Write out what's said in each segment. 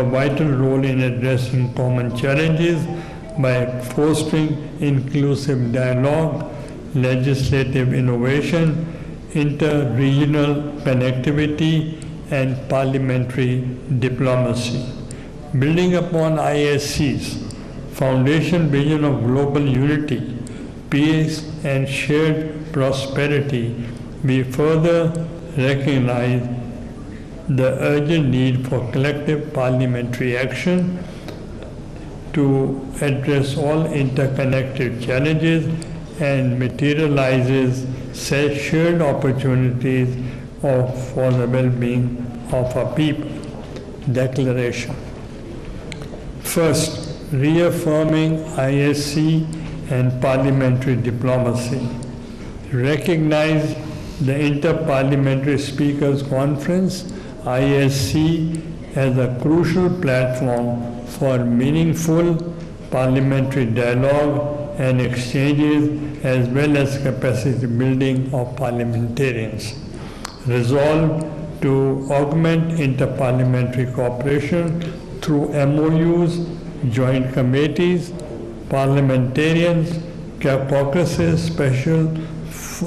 a vital role in addressing common challenges by fostering inclusive dialogue, legislative innovation, inter-regional connectivity, and parliamentary diplomacy. Building upon ISC's foundation vision of global unity, peace, and shared prosperity, we further recognize the urgent need for collective parliamentary action to address all interconnected challenges and materializes shared opportunities for the well-being of our people. Declaration. First, reaffirming ISC and parliamentary diplomacy. Recognize the Inter-Parliamentary Speakers Conference, ISC, as a crucial platform for meaningful parliamentary dialogue and exchanges, as well as capacity building of parliamentarians. Resolve to augment inter-parliamentary cooperation through MOUs, joint committees, parliamentarians, caucuses, special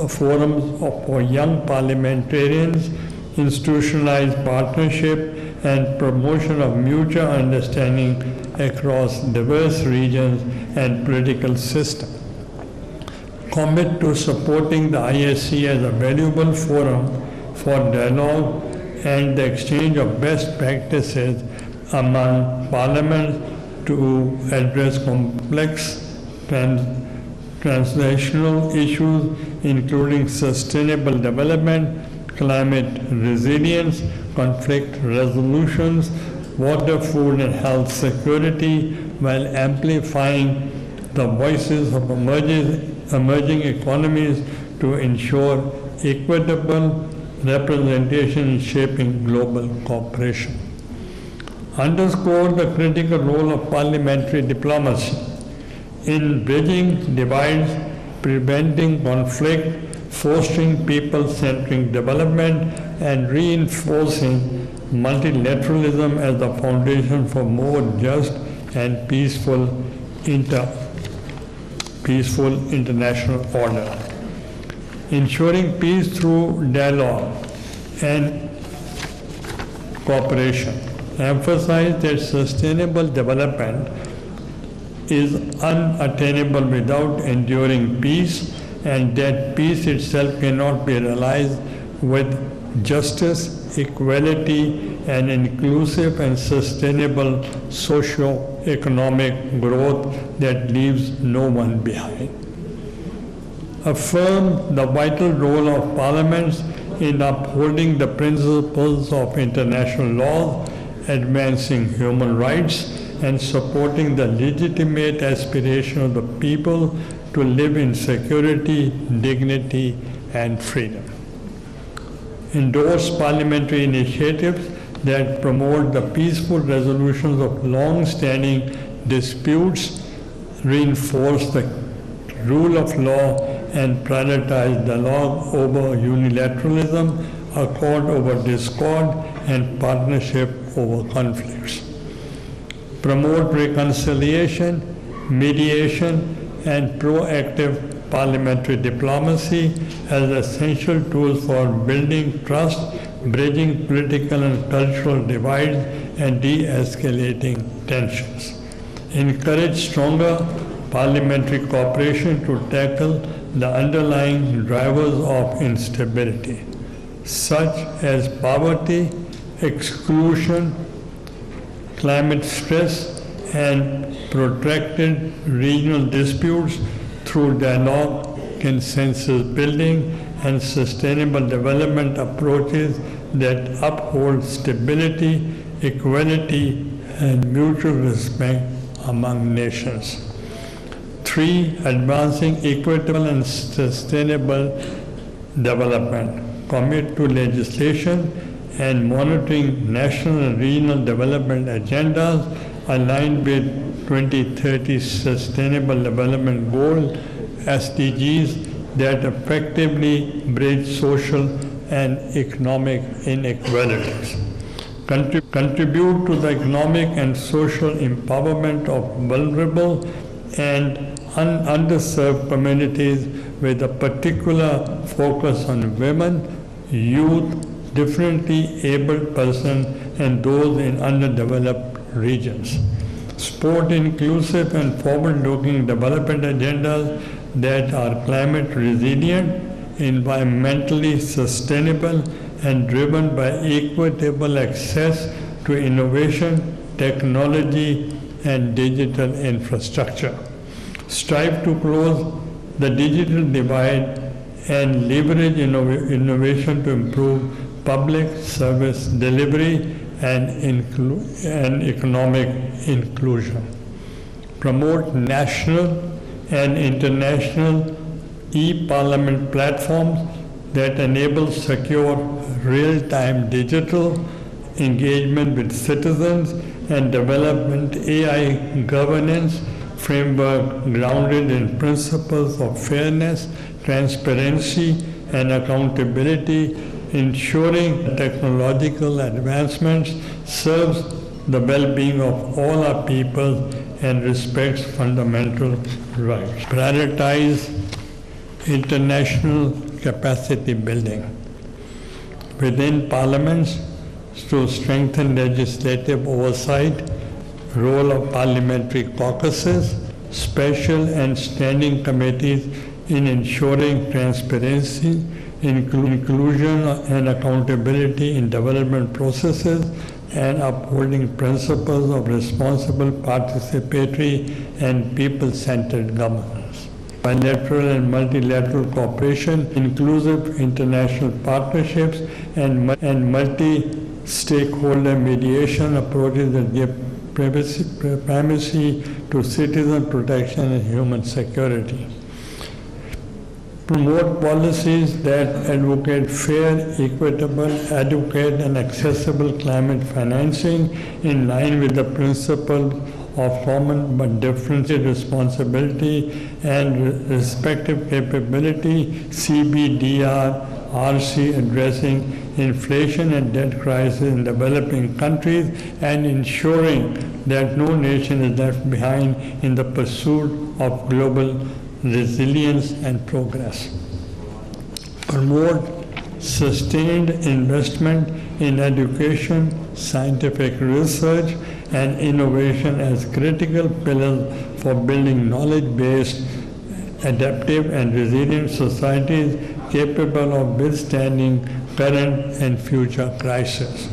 forums for young parliamentarians, institutionalized partnership, and promotion of mutual understanding across diverse regions and political systems. Commit to supporting the ISC as a valuable forum for dialogue and the exchange of best practices among parliaments to address complex translational issues, including sustainable development, climate resilience, conflict resolutions, water, food, and health security, while amplifying the voices of emerging economies to ensure equitable representation in shaping global cooperation. Underscore the critical role of parliamentary diplomacy in bridging divides, preventing conflict, fostering people-centric development, and reinforcing multilateralism as the foundation for more just and peaceful international order. Ensuring peace through dialogue and cooperation. Emphasize that sustainable development is unattainable without enduring peace, and that peace itself cannot be realized with justice, equality, and inclusive and sustainable socio-economic growth that leaves no one behind. Affirm the vital role of parliaments in upholding the principles of international law, advancing human rights, and supporting the legitimate aspiration of the people to live in security, dignity, and freedom. Endorse parliamentary initiatives that promote the peaceful resolutions of long-standing disputes, reinforce the rule of law, and prioritize dialogue over unilateralism, accord over discord, and partnership over conflicts. Promote reconciliation, mediation, and proactive parliamentary diplomacy as essential tools for building trust, bridging political and cultural divides, and de-escalating tensions. Encourage stronger parliamentary cooperation to tackle the underlying drivers of instability, such as poverty, exclusion, climate stress, and protracted regional disputes through dialogue, consensus building, and sustainable development approaches that uphold stability, equality, and mutual respect among nations. 3. Advancing equitable and sustainable development. Commit to legislation and monitoring national and regional development agendas aligned with 2030 Sustainable Development Goals, SDGs, that effectively bridge social and economic inequalities. contribute to the economic and social empowerment of vulnerable and underserved communities with a particular focus on women, youth, differently abled persons, and those in underdeveloped regions. Support inclusive and forward-looking development agendas that are climate resilient, environmentally sustainable, and driven by equitable access to innovation, technology, and digital infrastructure. Strive to close the digital divide and leverage innovation to improve public service delivery and economic inclusion. Promote national and international e-parliament platforms that enable secure real-time digital engagement with citizens and development AI governance framework grounded in principles of fairness, transparency, and accountability, ensuring technological advancements serves the well-being of all our people and respects fundamental rights. Prioritize international capacity building within parliaments to strengthen legislative oversight, role of parliamentary caucuses, special and standing committees in ensuring transparency, inclusion and accountability in development processes, and upholding principles of responsible, participatory, and people-centered governance. Bilateral and multilateral cooperation, inclusive international partnerships, and multi-stakeholder mediation approaches that give primacy to citizen protection and human security. Promote policies that advocate fair, equitable, adequate, and accessible climate financing in line with the principle of common but different responsibility and respective capability, CBDR, RC addressing inflation and debt crisis in developing countries and ensuring that no nation is left behind in the pursuit of global resilience and progress. Promote sustained investment in education, scientific research, and innovation as critical pillars for building knowledge-based, adaptive, and resilient societies capable of withstanding current and future crises.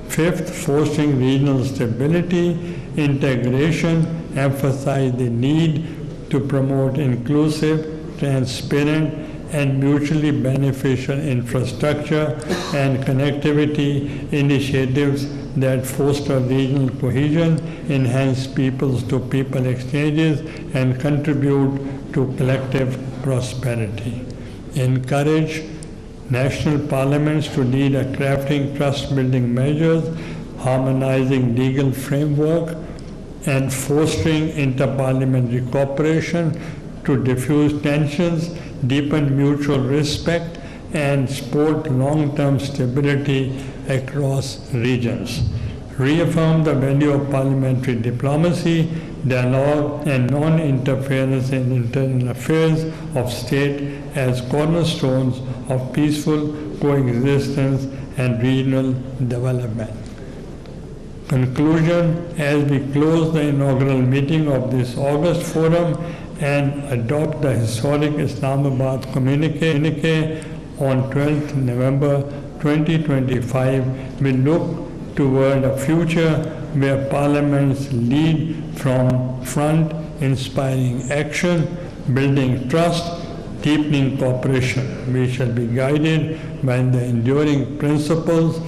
Fifth, fostering regional stability, integration, emphasize the need to promote inclusive, transparent, and mutually beneficial infrastructure and connectivity initiatives that foster regional cohesion, enhance people-to-people exchanges, and contribute to collective prosperity. Encourage national parliaments to lead a crafting trust-building measures, harmonizing legal framework, and fostering interparliamentary cooperation to diffuse tensions, deepen mutual respect, and support long-term stability across regions. Reaffirm the value of parliamentary diplomacy, dialogue, and non-interference in internal affairs of state as cornerstones of peaceful coexistence and regional development. Conclusion: as we close the inaugural meeting of this August forum and adopt the historic Islamabad communique on 12th November 2025, we look toward a future where parliaments lead from front, inspiring action, building trust, deepening cooperation. We shall be guided by the enduring principles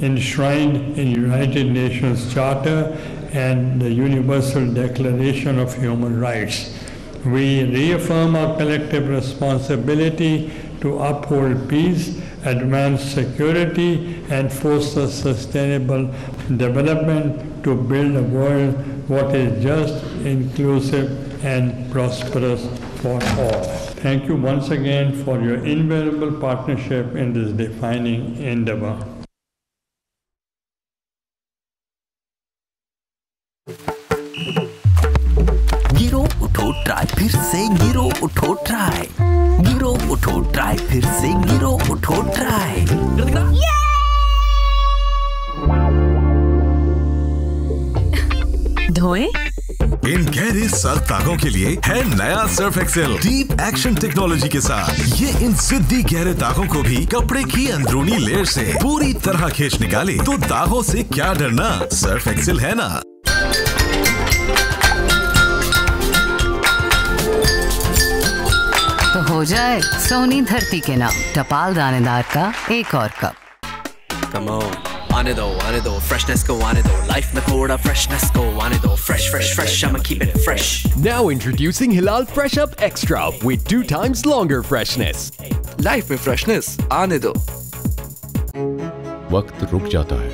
enshrined in United Nations Charter and the Universal Declaration of Human Rights. We reaffirm our collective responsibility to uphold peace, advance security, and foster sustainable development to build a world what is just, inclusive, and prosperous for all. Thank you once again for your invaluable partnership in this defining endeavor. उठो try, फिर से गिरो उठो try, गिरो उठो try, फिर से गिरो उठो ट्राई। धोए इन गहरे सख्त दागों के लिए है नया Surf Excel deep action technology के साथ। ये इन जिद्दी गहरे दागों को भी कपड़े की अंदरूनी लेयर से पूरी तरह खींच निकाले। तो दागों से क्या डरना, सर्फ एक्सेल है ना। तो हो जाए सोनी धरती के नाम टपाल दानेदार का एक और कप। Come on, आने दो, freshness को आने दो, life में थोड़ा freshness को आने दो, fresh, fresh, fresh, I'ma keep it fresh. Now introducing Hilal Fresh Up Extra with 2 times longer freshness. Life में freshness आने दो। वक्त रुक जाता है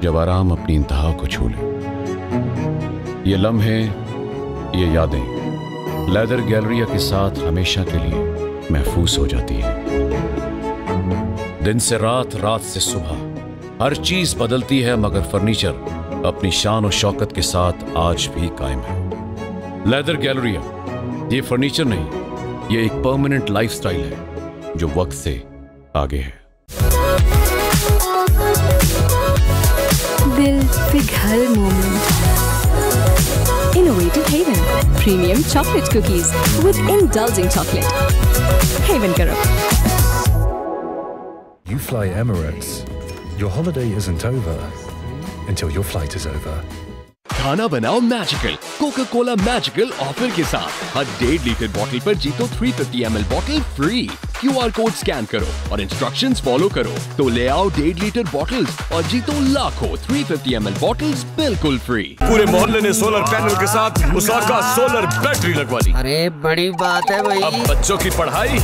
जब आराम अपनी इंतहा को छू ले। ये लम्हे, ये यादें लेदर गैलरिया के साथ हमेशा के लिए महफूज हो जाती है। दिन से रात, रात से सुबह, हर चीज बदलती है मगर फर्नीचर अपनी शान और शौकत के साथ आज भी कायम है। लेदर गैलरिया ये फर्नीचर नहीं, ये एक परमानेंट लाइफस्टाइल है जो वक्त से आगे है। दिल पिघल moment. Innovative Haven Premium Chocolate Cookies with indulging chocolate. Haven karo. You fly Emirates. Your holiday isn't over until your flight is over. खाना बनाओ magical Coca Cola magical offer के साथ। हर 1.5 लीटर बॉटल पर जीतो 350 ml bottle free. QR code scan करो और instructions follow करो तो ले आओ 1.5 लीटर बॉटल्स और जीतो लाखों 350 ml बॉटल्स बिल्कुल फ्री। पूरे मोहल्ले ने सोलर पैनल के साथ उसाका सोलर बैटरी लगवा दी। अरे बड़ी बात है भाई। अब बच्चों की पढ़ाई,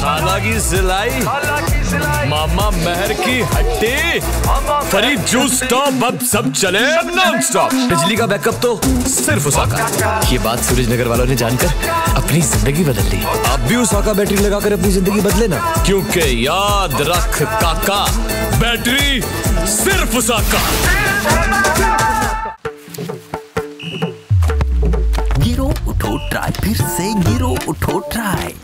खाला की सिलाई, मामा महर की हट्टी, फरीद जूस स्टॉप, अब सब चले नॉन स्टॉप। बिजली का बैकअप तो सिर्फ उसाका। ये बात सूरजनगर वालों ने जानकर अपनी जिंदगी बदल दी। आप भी उसाका बैटरी लगाकर अपनी जिंदगी बदले ना, क्योंकि याद रख काका, बैटरी सिर्फ उसाका। गिरो उठो ट्राई, फिर से गिरो उठो ट्राई।